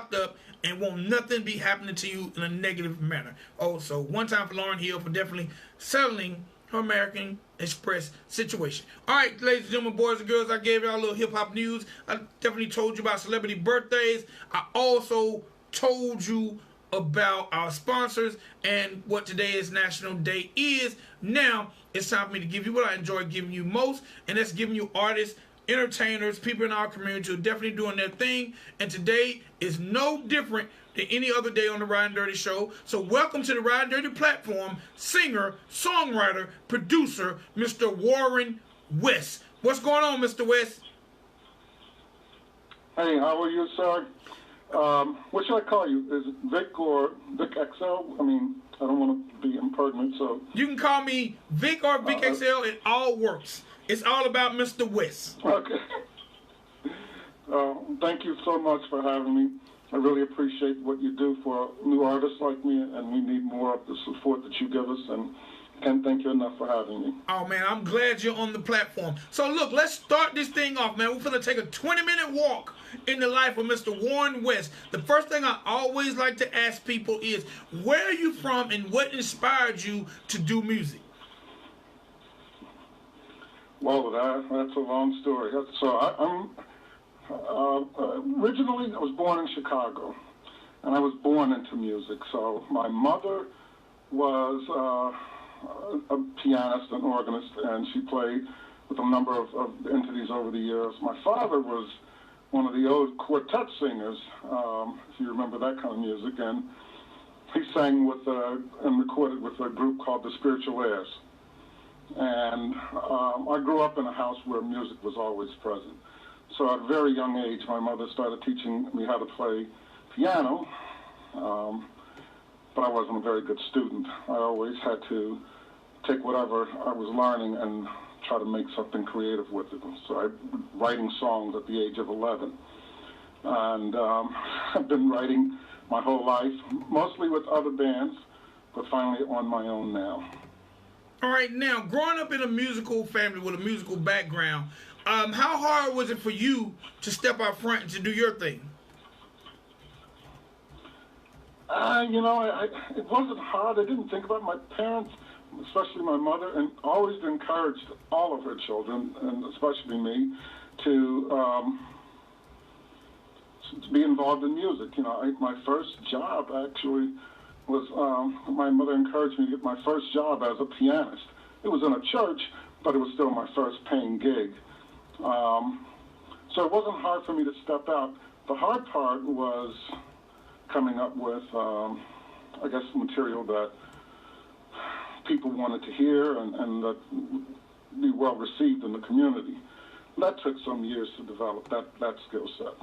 locked up and won't nothing be happening to you in a negative manner. Also, one time for Lauryn Hill for definitely settling her American Express situation. All right, ladies and gentlemen, boys and girls, I gave y'all a little hip-hop news. I definitely told you about celebrity birthdays. I also told you about our sponsors and what today's national day is. Now, it's time for me to give you what I enjoy giving you most, and that's giving you artists, entertainers, people in our community who are definitely doing their thing. And today is no different than any other day on the Ridin Durty show. So welcome to the Ridin Durty platform, singer, songwriter, producer, Mr. Warren West. What's going on, Mr. West? Hey, how are you, sir? What should I call you? Is it Vic or Vic XL? I mean, I don't want to be impertinent, so... You can call me Vic or Vic XL. It all works. It's all about Mr. West. Okay. Thank you so much for having me. I really appreciate what you do for new artists like me, and we need more of the support that you give us, and can't thank you enough for having me. Oh, man, I'm glad you're on the platform. So, look, let's start this thing off, man. We're going to take a 20-minute walk in the life of Mr. Warren West. The first thing I always like to ask people is, where are you from and what inspired you to do music? Well, that's a long story. So originally I was born in Chicago, and I was born into music. So my mother was a pianist and organist, and she played with a number of entities over the years. My father was one of the old quartet singers, if you remember that kind of music, and he sang with and recorded with a group called the Spiritual Airs. And I grew up in a house where music was always present. So at a very young age, my mother started teaching me how to play piano, but I wasn't a very good student. I always had to take whatever I was learning and try to make something creative with it. So I writing songs at the age of 11. And I've been writing my whole life, mostly with other bands, but finally on my own now. All right, now, growing up in a musical family with a musical background, how hard was it for you to step out front and to do your thing? You know, it wasn't hard. I didn't think about it. My parents, especially my mother, and always encouraged all of her children, and especially me, to be involved in music. You know, my first job actually was, my mother encouraged me to get my first job as a pianist. It was in a church, but it was still my first paying gig. So it wasn't hard for me to step out. The hard part was coming up with, I guess, material that people wanted to hear and that be well received in the community. That took some years to develop, that skill set.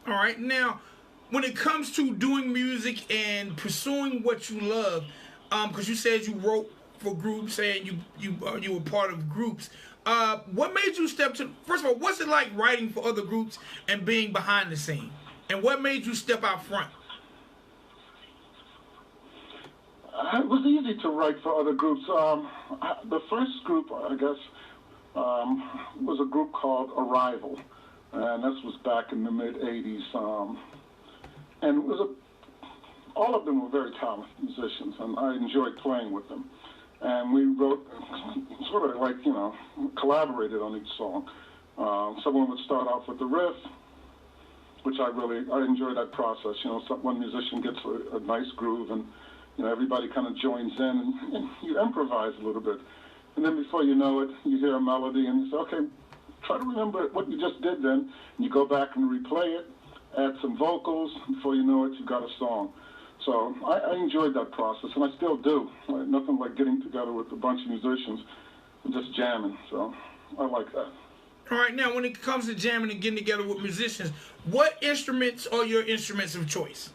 All right, now, when it comes to doing music and pursuing what you love, because you said you wrote for groups and you were part of groups, what made you step to, first of all, what's it like writing for other groups and being behind the scene? And what made you step out front? It was easy to write for other groups. The first group, I guess, was a group called Arrival, and this was back in the mid-'80s. And it was all of them were very talented musicians, and I enjoyed playing with them. And we wrote, sort of like, you know, collaborated on each song. Someone would start off with the riff, which I enjoy that process. You know, one musician gets a nice groove, and you know, everybody kind of joins in, and you improvise a little bit. And then before you know it, you hear a melody, and you say, okay, try to remember what you just did then. And you go back and replay it, add some vocals. Before you know it, you've got a song. So I enjoyed that process, and I still do. Nothing like getting together with a bunch of musicians and just jamming. So I like that. All right, now, when it comes to jamming and getting together with musicians, what instruments are your instruments of choice?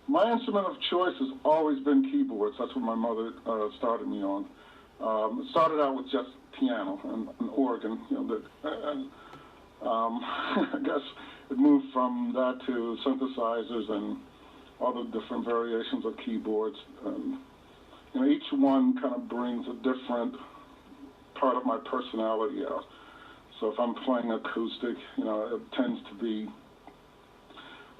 My instrument of choice has always been keyboards. That's what my mother started me on. It started out with just piano and organ. You know, I guess it moved from that to synthesizers and all the different variations of keyboards. You know, each one kind of brings a different part of my personality out. So if I'm playing acoustic, you know, it tends to be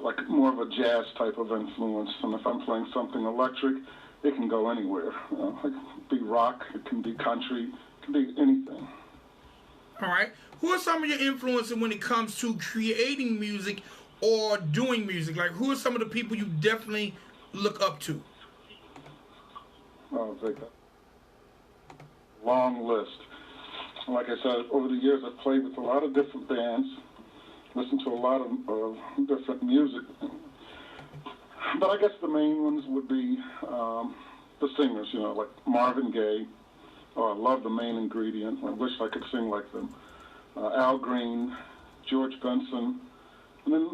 like more of a jazz type of influence. And if I'm playing something electric, it can go anywhere. It can be rock, it can be country, it can be anything. All right. Who are some of your influences when it comes to creating music or doing music? Like, who are some of the people you definitely look up to? Oh, Vic, long list. Like I said, over the years I've played with a lot of different bands, listened to a lot of different music. But I guess the main ones would be the singers, like Marvin Gaye. Oh, I love The Main Ingredient. I wish I could sing like them. Al Green, George Benson, and then,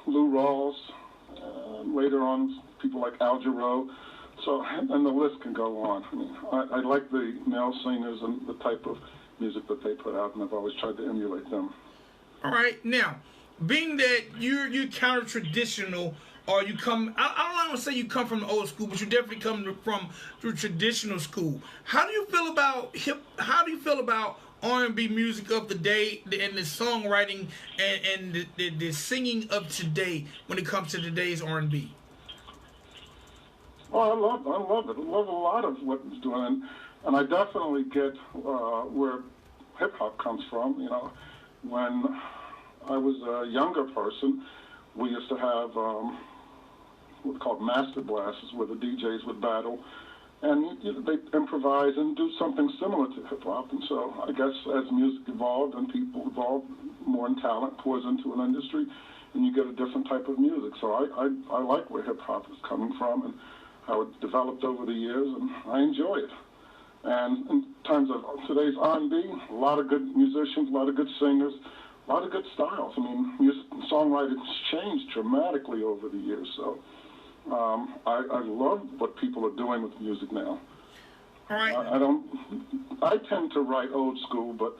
Lou Rawls. Later on, people like Al Jarreau. So, and the list can go on. I mean, I like the male singers and the type of music that they put out, and I've always tried to emulate them. All right. Now, being that you're counter traditional, or you come, I don't want to say you come from the old school, but you definitely come from the traditional school. How do you feel about How do you feel about R&B music of the day and the songwriting and the singing of today when it comes to today's R&B? Oh, I love it. I love a lot of what it's doing, and I definitely get where hip hop comes from. When I was a younger person, we used to have what's called master blasts, where the DJs would battle, and they improvise and do something similar to hip hop. And so I guess as music evolved and people evolved, more and talent pours into an industry, and you get a different type of music. So I like where hip hop is coming from and how it developed over the years, and I enjoy it. And in terms of today's R&B, a lot of good musicians, a lot of good singers, a lot of good styles. I mean, songwriting has changed dramatically over the years. So I love what people are doing with music now. All right. I tend to write old school, but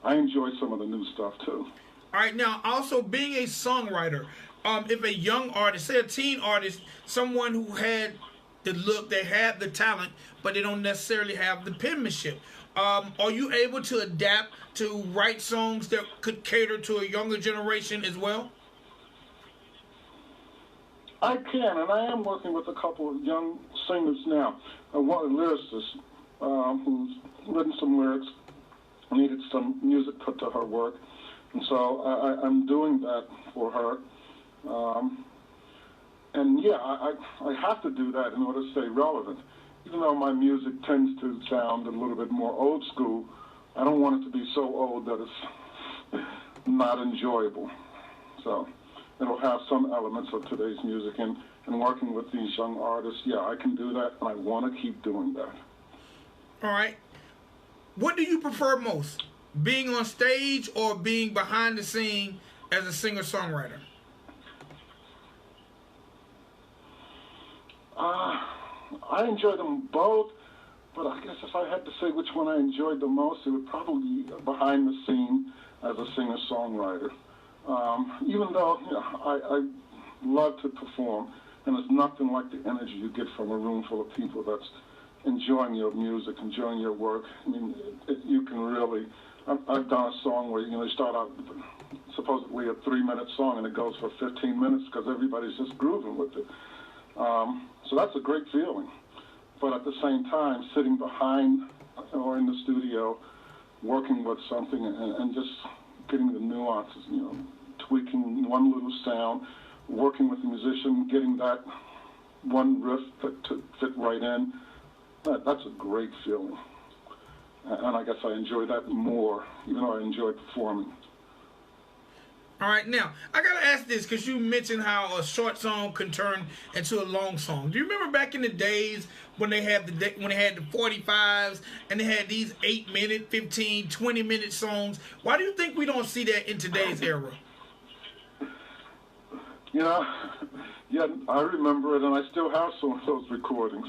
I enjoy some of the new stuff too. All right. Now, also being a songwriter, if a young artist, say a teen artist, someone who had the look, they have the talent, but they don't necessarily have the penmanship. Are you able to adapt to write songs that could cater to a younger generation as well? I can, and I am working with a couple of young singers now. One lyricist who's written some lyrics, needed some music put to her work, and so I'm doing that for her. And yeah, I have to do that in order to stay relevant. Even though my music tends to sound a little bit more old school, I don't want it to be so old that it's not enjoyable. So it'll have some elements of today's music, and working with these young artists, yeah, I can do that, and I want to keep doing that. All right. What do you prefer most, being on stage or being behind the scene as a singer-songwriter? I enjoy them both, but I guess if I had to say which one I enjoyed the most, it would probably be behind the scene as a singer-songwriter. Even though I love to perform, and there's nothing like the energy you get from a room full of people that's enjoying your music, enjoying your work. I mean, you can really. I've done a song where you start out supposedly a 3-minute song and it goes for 15 minutes because everybody's just grooving with it. So that's a great feeling. But at the same time, sitting behind or in the studio, working with something and just getting the nuances, tweaking one little sound, working with the musician, getting that one riff to fit right in, that's a great feeling. And I guess I enjoy that more, even though I enjoy performing. All right, now, I got to ask this because you mentioned how a short song can turn into a long song. Do you remember back in the days when they had the 45s and they had these 8-minute, 15, 20-minute songs? Why do you think we don't see that in today's era? Yeah, I remember it, and I still have some of those recordings.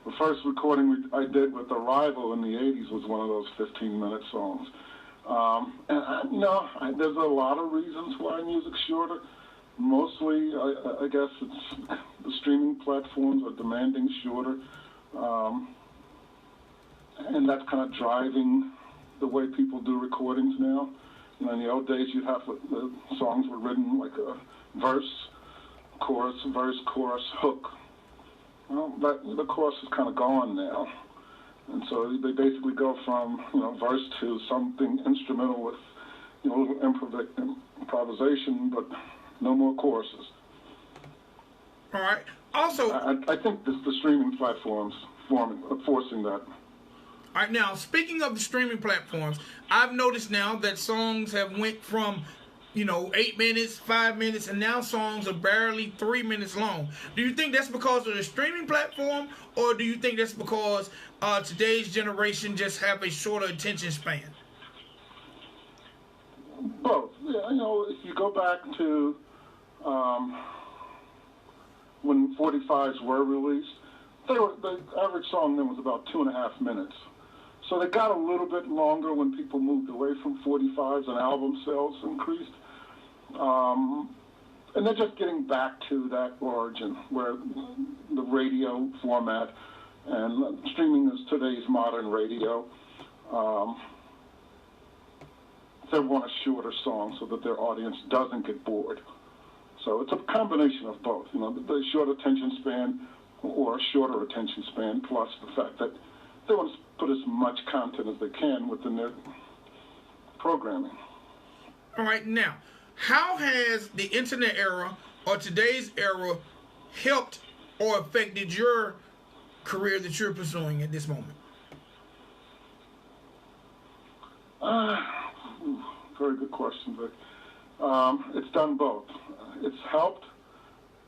The first recording I did with Arrival in the 80s was one of those 15-minute songs. And there's a lot of reasons why music's shorter. Mostly, I guess it's the streaming platforms are demanding shorter, and that's kind of driving the way people do recordings now. In the old days, you'd have the songs were written like a verse, chorus, verse, chorus, hook. Well, the chorus is kind of gone now. And so they basically go from, verse to something instrumental with, a little improvisation, but no more choruses. All right. Also, I think the streaming platforms forcing that. All right, now, speaking of the streaming platforms, I've noticed now that songs have went from, 8 minutes, 5 minutes, and now songs are barely 3 minutes long. Do you think that's because of the streaming platform, or do you think that's because today's generation just have a shorter attention span? Both. Yeah, if you go back to when 45s were released, the average song then was about 2.5 minutes. So they got a little bit longer when people moved away from 45s and album sales increased. And they're just getting back to that origin where the radio format and streaming is today's modern radio. They want a shorter song so that their audience doesn't get bored. So it's a combination of both, the short attention span or a shorter attention span, plus the fact that they want to put as much content as they can within their programming. All right, now, how has the internet era or today's era helped or affected your career that you're pursuing at this moment? Very good question, Vic. It's done both. It's helped.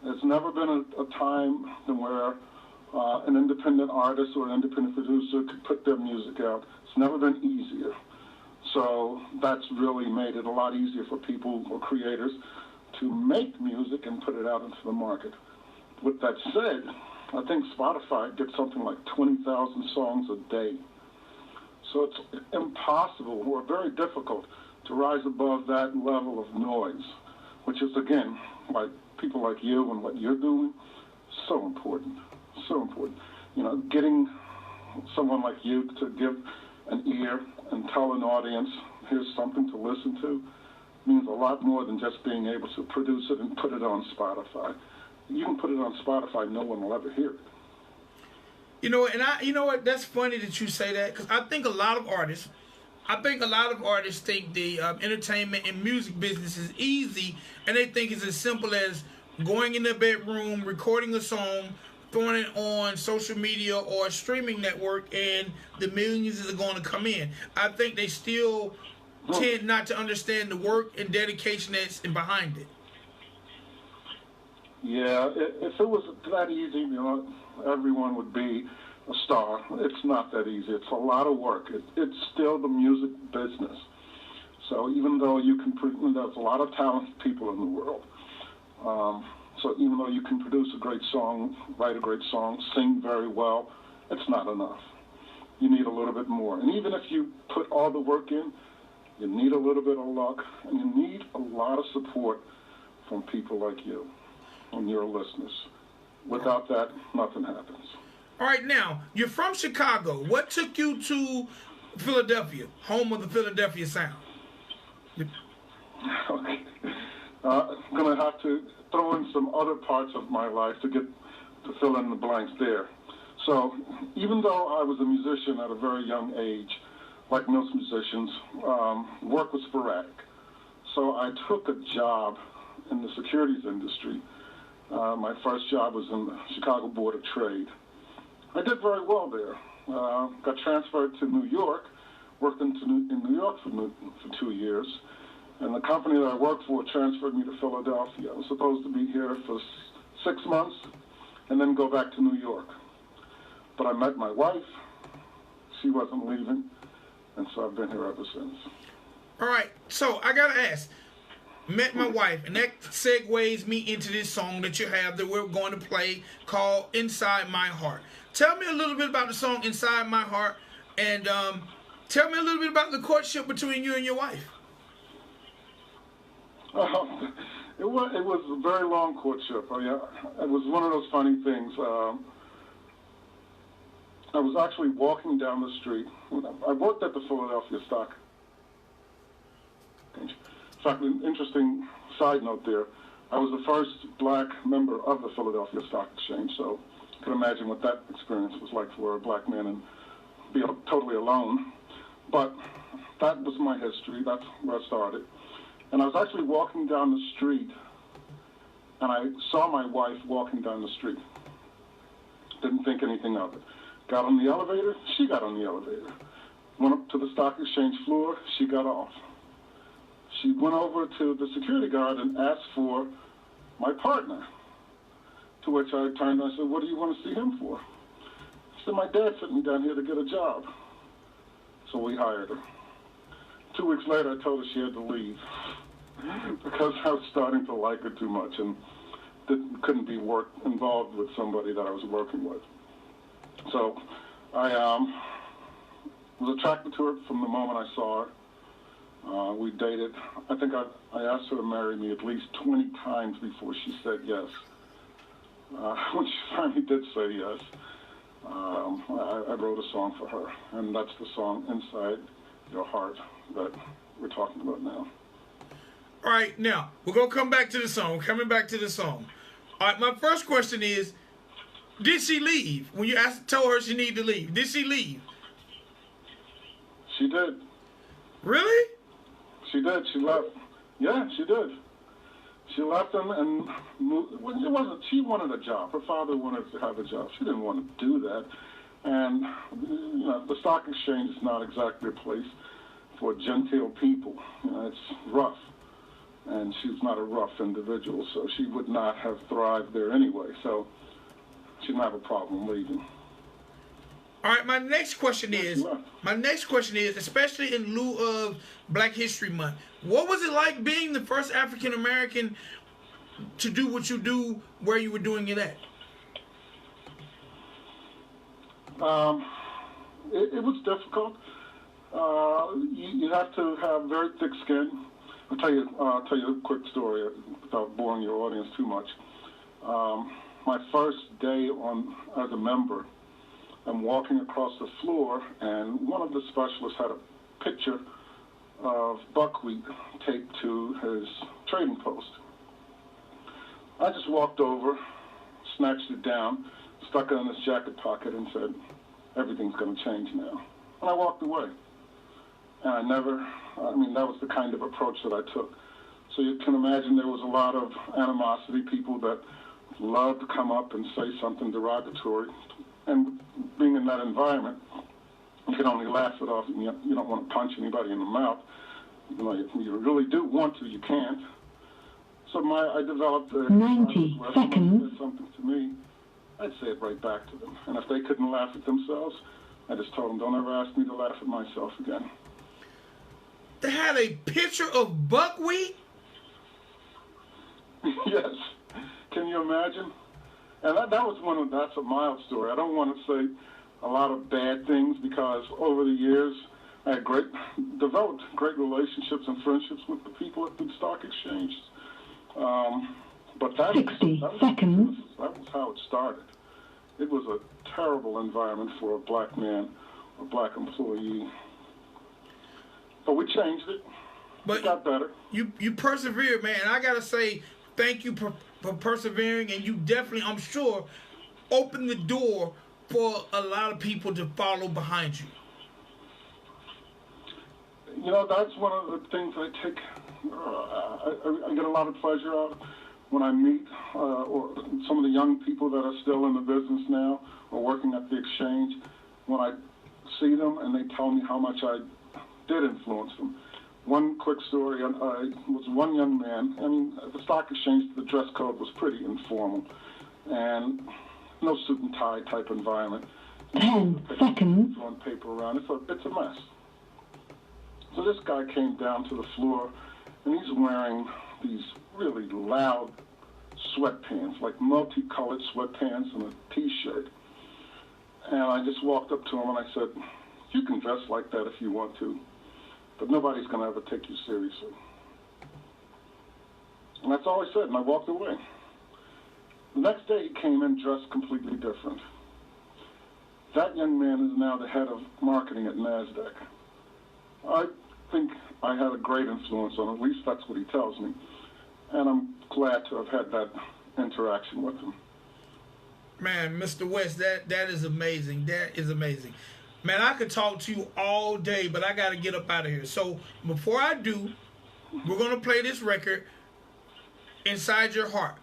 There's never been a time where an independent artist or an independent producer could put their music out. It's never been easier. So that's really made it a lot easier for people or creators to make music and put it out into the market. With that said, I think Spotify gets something like 20,000 songs a day. So it's impossible or very difficult to rise above that level of noise, which is, again, like people like you and what you're doing, so important, so important. Getting someone like you to give an ear and tell an audience, here's something to listen to, means a lot more than just being able to produce it and put it on Spotify. You can put it on Spotify, no one will ever hear it. That's funny that you say that, because I think a lot of artists think the entertainment and music business is easy, and they think it's as simple as going in their bedroom, recording a song, throwing it on social media or a streaming network, and the millions are going to come in. I think they still tend not to understand the work and dedication that's behind it. Yeah, if it was that easy, everyone would be a star. It's not that easy. It's a lot of work. It's still the music business. So even though there's a lot of talented people in the world. So even though you can produce a great song, write a great song, sing very well, it's not enough. You need a little bit more. And even if you put all the work in, you need a little bit of luck, and you need a lot of support from people like you and your listeners. Without that, nothing happens. All right, now, you're from Chicago. What took you to Philadelphia, home of the Philadelphia sound? Okay. I'm going to have to throw in some other parts of my life to fill in the blanks there. So even though I was a musician at a very young age, like most musicians, work was sporadic. So I took a job in the securities industry. My first job was in the Chicago Board of Trade. I did very well there. Got transferred to New York, worked in New York for 2 years, and the company that I worked for transferred me to Philadelphia. I was supposed to be here for 6 months and then go back to New York. But I met my wife. She wasn't leaving, and so I've been here ever since. All right, so I got to ask, met my wife, and that segues me into this song that you have that we're going to play called Inside My Heart. Tell me a little bit about the song Inside My Heart, and tell me a little bit about the courtship between you and your wife. It was a very long courtship. It was one of those funny things. I was actually walking down the street. I worked at the Philadelphia Stock. In fact, an interesting side note there. I was the first black member of the Philadelphia Stock Exchange, so you can imagine what that experience was like for a black man and be totally alone. But that was my history. That's where I started. And I was actually walking down the street, and I saw my wife walking down the street. Didn't think anything of it. Got on the elevator, she got on the elevator. Went up to the stock exchange floor, she got off. She went over to the security guard and asked for my partner, to which I turned and I said, what do you want to see him for? She said, my dad sent me down here to get a job. So we hired her. 2 weeks later, I told her she had to leave because I was starting to like her too much and couldn't be involved with somebody that I was working with. So I was attracted to her from the moment I saw her. We dated. I think I asked her to marry me at least 20 times before she said yes. When she finally did say yes, I wrote a song for her, and that's the song Inside Your Heart that we're talking about now. All right, now, we're going to come back to the song. We're coming back to the song. All right, my first question is, did she leave? When you told her she needed to leave, did she leave? She did. Really? She did. She left. Yeah, she did. She left him and moved. Well, it wasn't. She wanted a job. Her father wanted to have a job. She didn't want to do that. And you know, the stock exchange is not exactly a place for genteel people. You know, it's rough, and she's not a rough individual, so she would not have thrived there anyway. So she didn't have a problem leaving. All right, my next question is, especially in lieu of Black History Month, what was it like being the first African American to do what you do where you were doing it at? It was difficult. You have to have very thick skin. I'll tell you a quick story without boring your audience too much. My first day as a member, I'm walking across the floor, and one of the specialists had a picture of buckwheat taped to his trading post. I just walked over, snatched it down, stuck it in his jacket pocket, and said, everything's going to change now. And I walked away. And that was the kind of approach that I took. So you can imagine there was a lot of animosity, people that loved to come up and say something derogatory. And being in that environment, you can only laugh it off. You don't want to punch anybody in the mouth. You really do want to, you can't. So I developed 90 seconds. Someone said something to me, I'd say it right back to them. And if they couldn't laugh at themselves, I just told them, don't ever ask me to laugh at myself again. They had a picture of buckwheat? Yes. Can you imagine? And that's a mild story. I don't want to say a lot of bad things because over the years I had developed great relationships and friendships with the people at the stock exchange. But 60 seconds. That was how it started. It was a terrible environment for a black man, a black employee. But we changed it. But it got better. You persevered, man. I gotta say thank you for persevering, and you definitely, I'm sure, opened the door for a lot of people to follow behind you. That's one of the things I take. I get a lot of pleasure out of when I meet or some of the young people that are still in the business now or working at the exchange. When I see them and they tell me how much I did influence them. One quick story, I was one young man. At the stock exchange, the dress code was pretty informal and no suit and tie type environment. 10 seconds. Throwing paper around, it's a mess. So this guy came down to the floor and he's wearing these really loud sweatpants, like multicolored sweatpants and a t-shirt. And I just walked up to him and I said, you can dress like that if you want to, but nobody's going to ever take you seriously. And that's all I said, and I walked away. The next day he came in dressed completely different. That young man is now the head of marketing at NASDAQ. I think I had a great influence on him, at least that's what he tells me. And I'm glad to have had that interaction with him. Man, Mr. West, that is amazing. That is amazing. Man, I could talk to you all day, but I got to get up out of here. So before I do, we're going to play this record, Inside Your Heart.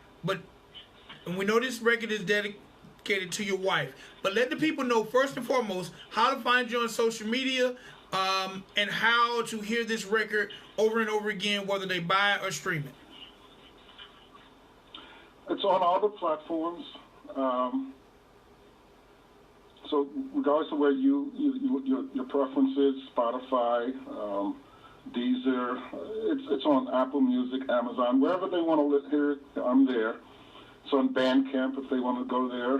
And we know this record is dedicated to your wife. But let the people know, first and foremost, how to find you on social media, and how to hear this record over and over again, whether they buy it or stream it. It's on all the platforms. So regardless of where your preference is, Spotify, Deezer, it's on Apple Music, Amazon, wherever they want to hear it, I'm there. It's on Bandcamp if they want to go there.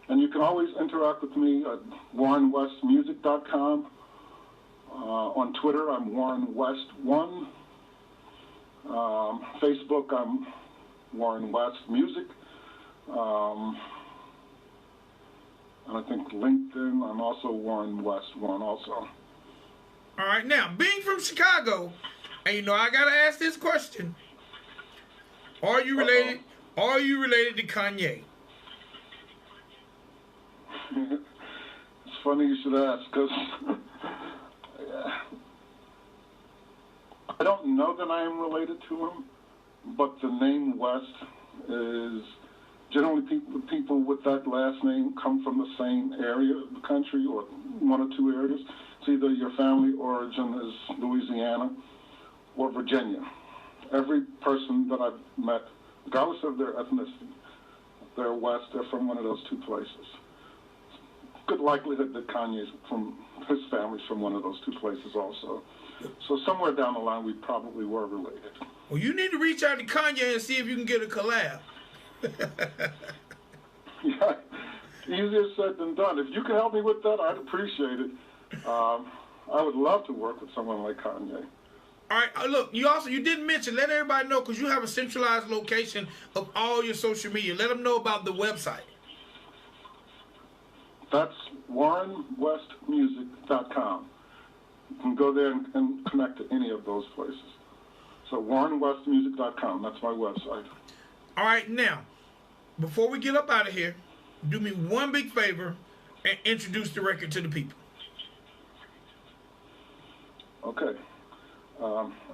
And you can always interact with me at WarrenWestMusic.com. On Twitter, I'm WarrenWest1. Facebook, I'm Warren West Music. And I think LinkedIn, I'm also Warren West 1 also. All right, now, being from Chicago, and you know I gotta ask this question: Are you related? Are you related to Kanye? It's funny you should ask, because I don't know that I am related to him, but the name West is generally people with that last name come from the same area of the country or one or two areas. It's either your family origin is Louisiana or Virginia. Every person that I've met, regardless of their ethnicity, they're West, they're from one of those two places. Good likelihood that Kanye's from, his family's from one of those two places also. So somewhere down the line, we probably were related. Well, you need to reach out to Kanye and see if you can get a collab. Yeah, easier said than done. If you could help me with that, I'd appreciate it. I would love to work with someone like Kanye. All right, look, you didn't mention, let everybody know, because you have a centralized location of all your social media. Let them know about the website. That's WarrenWestMusic.com. You can go there and connect to any of those places. So WarrenWestMusic.com, that's my website. All right, now, before we get up out of here, do me one big favor and introduce the record to the people. Okay.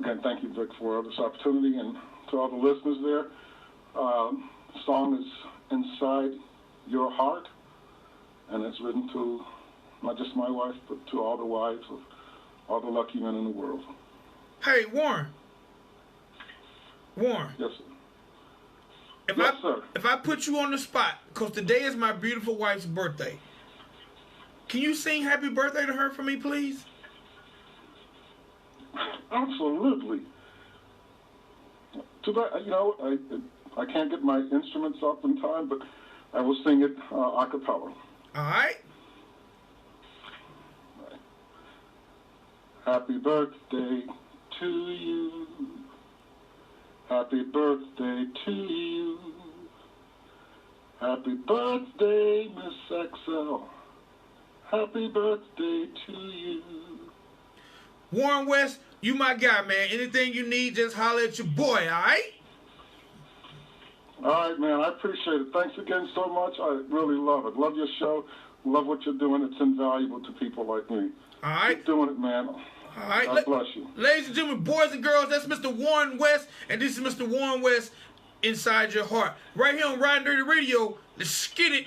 Again, thank you, Vic, for this opportunity, and to all the listeners there. The song is Inside Your Heart, and it's written to not just my wife, but to all the wives of all the lucky men in the world. Hey, Warren. Warren. Yes, sir. If I put you on the spot, because today is my beautiful wife's birthday, can you sing happy birthday to her for me, please? Absolutely. Too bad, I can't get my instruments up in time, but I will sing it a cappella. All right. Happy birthday to you. Happy birthday to you. Happy birthday, Miss XL. Happy birthday to you. Warren West, you my guy, man. Anything you need, just holler at your boy, all right? All right, man. I appreciate it. Thanks again so much. I really love it. Love your show. Love what you're doing. It's invaluable to people like me. All right. Keep doing it, man. All right. God bless you. Ladies and gentlemen, boys and girls, that's Mr. Warren West, and this is Mr. Warren West, Inside Your Heart. Right here on Ridin Durty Radio. Let's get it.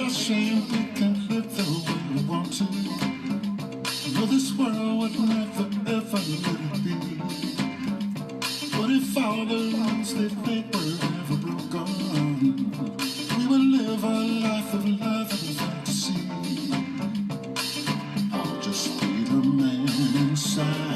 Shame we can't live the way we want to. No, this world would never ever let it be. But if all the rules they made were ever broken, we would live a life of love and fantasy. I'll just be the man inside.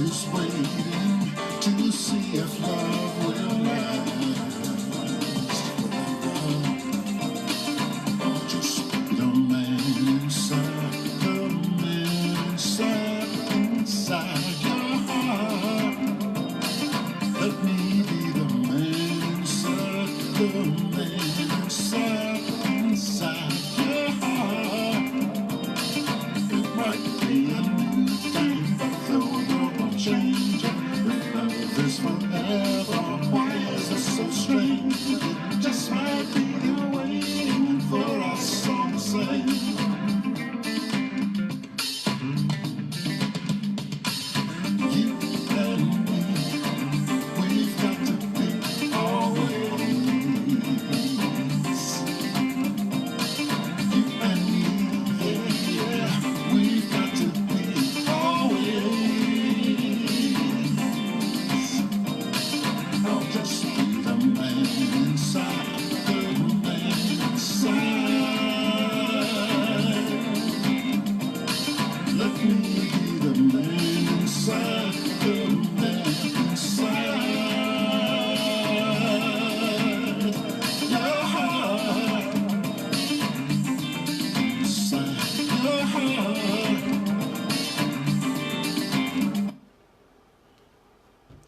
is waiting to see if love will last. Just the man inside, the man inside your heart. Let me be the man inside, the man inside your heart. It might be a new thing, but the world will change. If love is forever, why is it so strange? It just might be the waiting for our song to sing. You and me, we've got to be always. You and me, yeah, yeah, we've got to be always. I'll just be the man inside, the man inside. Let me be the man inside, the man inside your heart, inside your heart.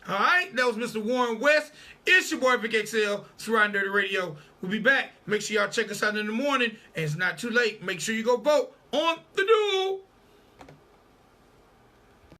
All right, that was Mr. Warren West. It's your boy Vic XL. It's Ridin Durty Radio. We'll be back. Make sure y'all check us out in the morning. And it's not too late. Make sure you go vote on the dude.